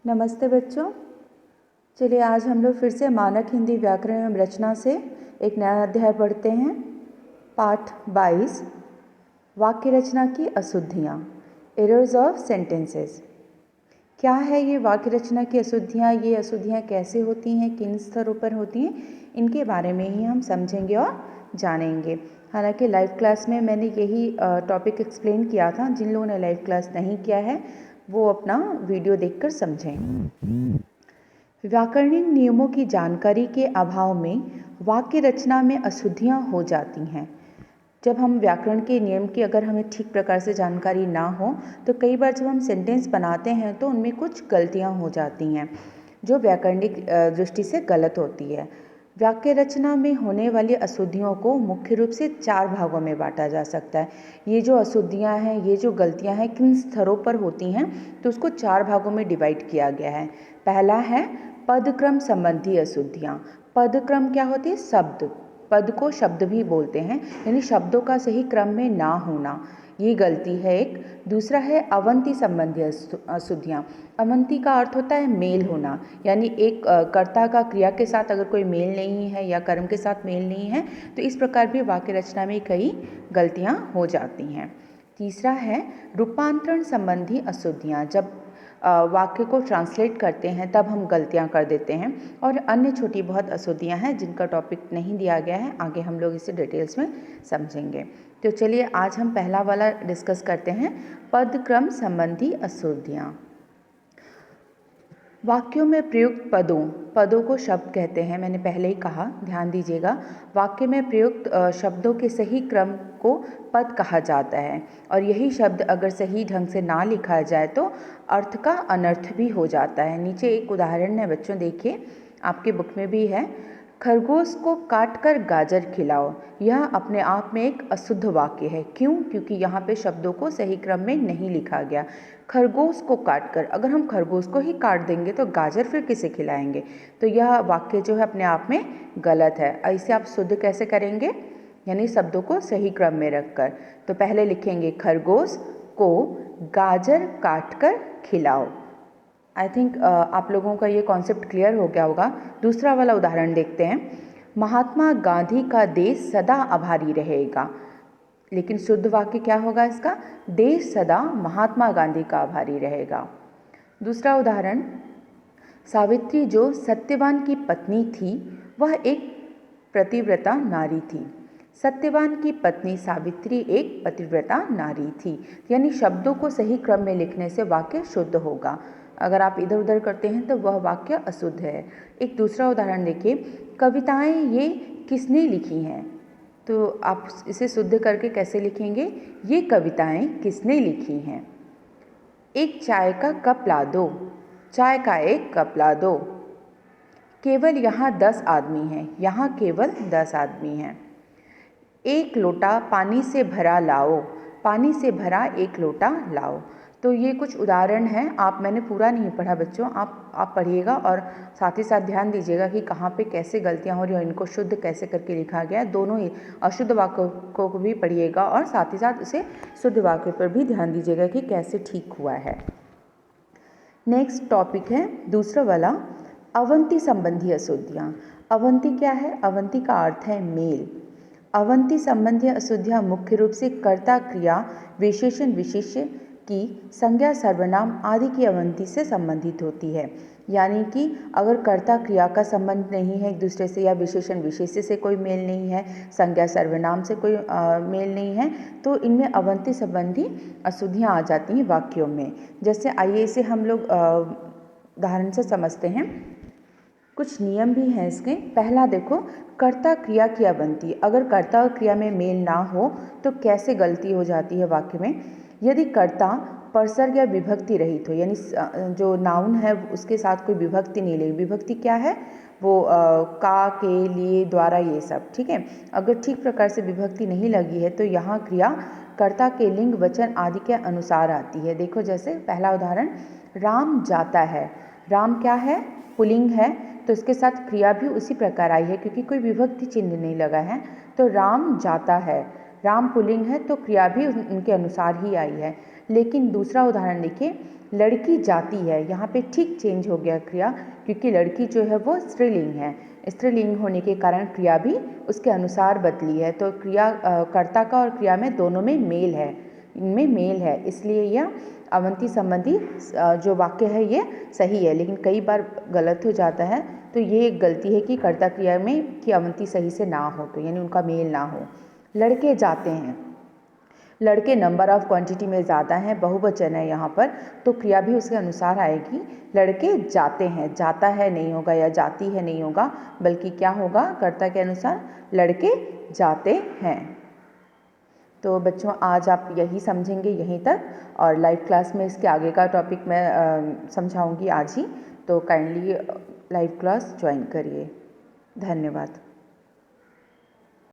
नमस्ते बच्चों। चलिए आज हम लोग फिर से मानक हिंदी व्याकरण एवं रचना से एक नया अध्याय पढ़ते हैं। पाठ 22 वाक्य रचना की अशुद्धियाँ, एरर्स ऑफ सेंटेंसेस। क्या है ये वाक्य रचना की अशुद्धियाँ? ये अशुद्धियाँ कैसे होती हैं, किन स्तरों पर होती हैं, इनके बारे में ही हम समझेंगे और जानेंगे। हालांकि लाइव क्लास में मैंने यही टॉपिक एक्सप्लेन किया था। जिन लोगों ने लाइव क्लास नहीं किया है वो अपना वीडियो देखकर समझें। व्याकरणिक नियमों की जानकारी के अभाव में वाक्य रचना में अशुद्धियाँ हो जाती हैं। जब हम व्याकरण के नियम की अगर हमें ठीक प्रकार से जानकारी ना हो तो कई बार जब हम सेंटेंस बनाते हैं तो उनमें कुछ गलतियाँ हो जाती हैं जो व्याकरणिक दृष्टि से गलत होती है। वाक्य रचना में होने वाली अशुद्धियों को मुख्य रूप से 4 भागों में बांटा जा सकता है। ये जो अशुद्धियाँ हैं, ये जो गलतियाँ हैं, किन स्तरों पर होती हैं तो उसको 4 भागों में डिवाइड किया गया है। पहला है पदक्रम संबंधी अशुद्धियाँ। पदक्रम क्या होती है? शब्द, पद को शब्द भी बोलते हैं, यानी शब्दों का सही क्रम में ना होना, ये गलती है एक। दूसरा है अवंती संबंधी अशुद्धियाँ। अवंती का अर्थ होता है मेल होना, यानी एक कर्ता का क्रिया के साथ अगर कोई मेल नहीं है या कर्म के साथ मेल नहीं है तो इस प्रकार भी वाक्य रचना में कई गलतियाँ हो जाती हैं। तीसरा है रूपांतरण संबंधी अशुद्धियाँ। जब वाक्य को ट्रांसलेट करते हैं तब हम गलतियाँ कर देते हैं। और अन्य छोटी बहुत अशुद्धियाँ हैं जिनका टॉपिक नहीं दिया गया है, आगे हम लोग इसे डिटेल्स में समझेंगे। तो चलिए आज हम पहला वाला डिस्कस करते हैं, पदक्रम संबंधी अशुद्धियाँ। वाक्यों में प्रयुक्त पदों को शब्द कहते हैं, मैंने पहले ही कहा, ध्यान दीजिएगा। वाक्य में प्रयुक्त शब्दों के सही क्रम को पद कहा जाता है और यही शब्द अगर सही ढंग से ना लिखा जाए तो अर्थ का अनर्थ भी हो जाता है। नीचे एक उदाहरण है बच्चों, देखिए, आपके बुक में भी है। खरगोश को काटकर गाजर खिलाओ। यह अपने आप में एक अशुद्ध वाक्य है। क्यों? क्योंकि यहाँ पे शब्दों को सही क्रम में नहीं लिखा गया। खरगोश को काटकर, अगर हम खरगोश को ही काट देंगे तो गाजर फिर किसे खिलाएंगे? तो यह वाक्य जो है अपने आप में गलत है। ऐसे आप शुद्ध कैसे करेंगे? यानी शब्दों को सही क्रम में रखकर। तो पहले लिखेंगे खरगोश को गाजर काटकर खिलाओ। आई थिंक आप लोगों का ये कॉन्सेप्ट क्लियर हो गया होगा। दूसरा वाला उदाहरण देखते हैं। महात्मा गांधी का देश सदा आभारी रहेगा। लेकिन शुद्ध वाक्य क्या होगा इसका? देश सदा महात्मा गांधी का आभारी रहेगा। दूसरा उदाहरण, सावित्री जो सत्यवान की पत्नी थी वह एक पतिव्रता नारी थी। सत्यवान की पत्नी सावित्री एक पतिव्रता नारी थी। यानी शब्दों को सही क्रम में लिखने से वाक्य शुद्ध होगा। अगर आप इधर उधर करते हैं तो वह वाक्य अशुद्ध है। एक दूसरा उदाहरण देखिए, कविताएं ये किसने लिखी हैं? तो आप इसे शुद्ध करके कैसे लिखेंगे? ये कविताएं किसने लिखी हैं? एक चाय का कप ला दो। चाय का एक कप ला दो। केवल यहाँ 10 आदमी हैं। यहाँ केवल 10 आदमी हैं। एक लोटा पानी से भरा लाओ। पानी से भरा एक लोटा लाओ। तो ये कुछ उदाहरण हैं। मैंने पूरा नहीं पढ़ा बच्चों, आप पढ़िएगा और साथ ही साथ ध्यान दीजिएगा कि कहाँ पे कैसे गलतियाँ हो रही हैं और इनको शुद्ध कैसे करके लिखा गया है। दोनों ही अशुद्ध वाक्यों को भी पढ़िएगा और साथ ही साथ उसे शुद्ध वाक्यों पर भी ध्यान दीजिएगा कि कैसे ठीक हुआ है। नेक्स्ट टॉपिक है दूसरा वाला, अवंती संबंधी अशुद्धियाँ। अवंती क्या है? अवंती का अर्थ है मेल। अवंती संबंधी अशुद्धियाँ मुख्य रूप से कर्ता, क्रिया, विशेषण, विशेष्य की संज्ञा, सर्वनाम आदि की अवंती से संबंधित होती है। यानी कि अगर कर्ता क्रिया का संबंध नहीं है एक दूसरे से, या विशेषण विशेष्य से कोई मेल नहीं है, संज्ञा सर्वनाम से कोई मेल नहीं है, तो इनमें अवंती संबंधी अशुद्धियाँ आ जाती हैं वाक्यों में। जैसे आइए इसे हम लोग उदाहरण से समझते हैं। कुछ नियम भी हैं इसके। पहला देखो, कर्ता क्रिया की अवंती। अगर कर्ता और क्रिया में मेल ना हो तो कैसे गलती हो जाती है वाक्य में? यदि कर्ता परसर्ग या विभक्ति रहित हो, यानी जो नाउन है उसके साथ कोई विभक्ति नहीं लगी। विभक्ति क्या है? वो का, के, लिए, द्वारा, ये सब, ठीक है। अगर ठीक प्रकार से विभक्ति नहीं लगी है तो यहाँ क्रिया कर्ता के लिंग, वचन आदि के अनुसार आती है। देखो जैसे पहला उदाहरण, राम जाता है। राम क्या है? पुल्लिंग है, तो इसके साथ क्रिया भी उसी प्रकार आई है क्योंकि कोई विभक्ति चिन्ह नहीं लगा है। तो राम जाता है, राम पुल्लिंग है तो क्रिया भी उनके अनुसार ही आई है। लेकिन दूसरा उदाहरण देखिए, लड़की जाती है, यहाँ पे ठीक चेंज हो गया क्रिया, क्योंकि लड़की जो है वो स्त्रीलिंग है। स्त्रीलिंग होने के कारण क्रिया भी उसके अनुसार बदली है। तो क्रिया कर्ता का और क्रिया में दोनों में मेल है, इनमें मेल है, इसलिए यह अवंती संबंधी जो वाक्य है ये सही है। लेकिन कई बार गलत हो जाता है, तो ये एक गलती है कि कर्ता क्रिया में कि अवंती सही से ना हो, तो यानी उनका मेल ना हो। लड़के जाते हैं, लड़के नंबर ऑफ क्वांटिटी में ज़्यादा हैं, बहुवचन है यहाँ पर, तो क्रिया भी उसके अनुसार आएगी। लड़के जाते हैं, जाता है नहीं होगा या जाती है नहीं होगा, बल्कि क्या होगा, कर्ता के अनुसार लड़के जाते हैं। तो बच्चों आज आप यही समझेंगे यहीं तक, और लाइव क्लास में इसके आगे का टॉपिक मैं समझाऊंगी आज ही, तो काइंडली लाइव क्लास ज्वाइन करिए। धन्यवाद।